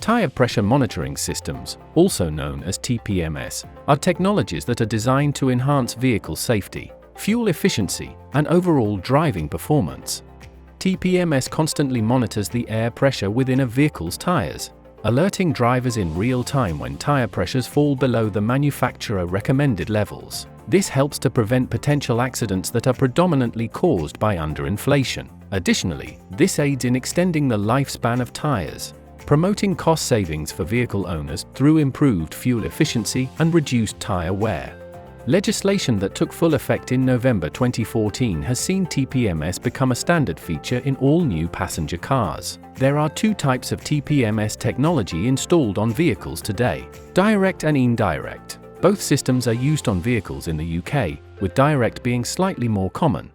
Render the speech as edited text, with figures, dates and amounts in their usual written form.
Tyre Pressure Monitoring Systems, also known as TPMS, are technologies that are designed to enhance vehicle safety, fuel efficiency, and overall driving performance. TPMS constantly monitors the air pressure within a vehicle's tires, alerting drivers in real time when tire pressures fall below the manufacturer recommended levels. This helps to prevent potential accidents that are predominantly caused by underinflation. Additionally, this aids in extending the lifespan of tires, promoting cost savings for vehicle owners through improved fuel efficiency and reduced tire wear. Legislation that took full effect in November 2014 has seen TPMS become a standard feature in all new passenger cars. There are two types of TPMS technology installed on vehicles today: direct and indirect. Both systems are used on vehicles in the UK, with direct being slightly more common.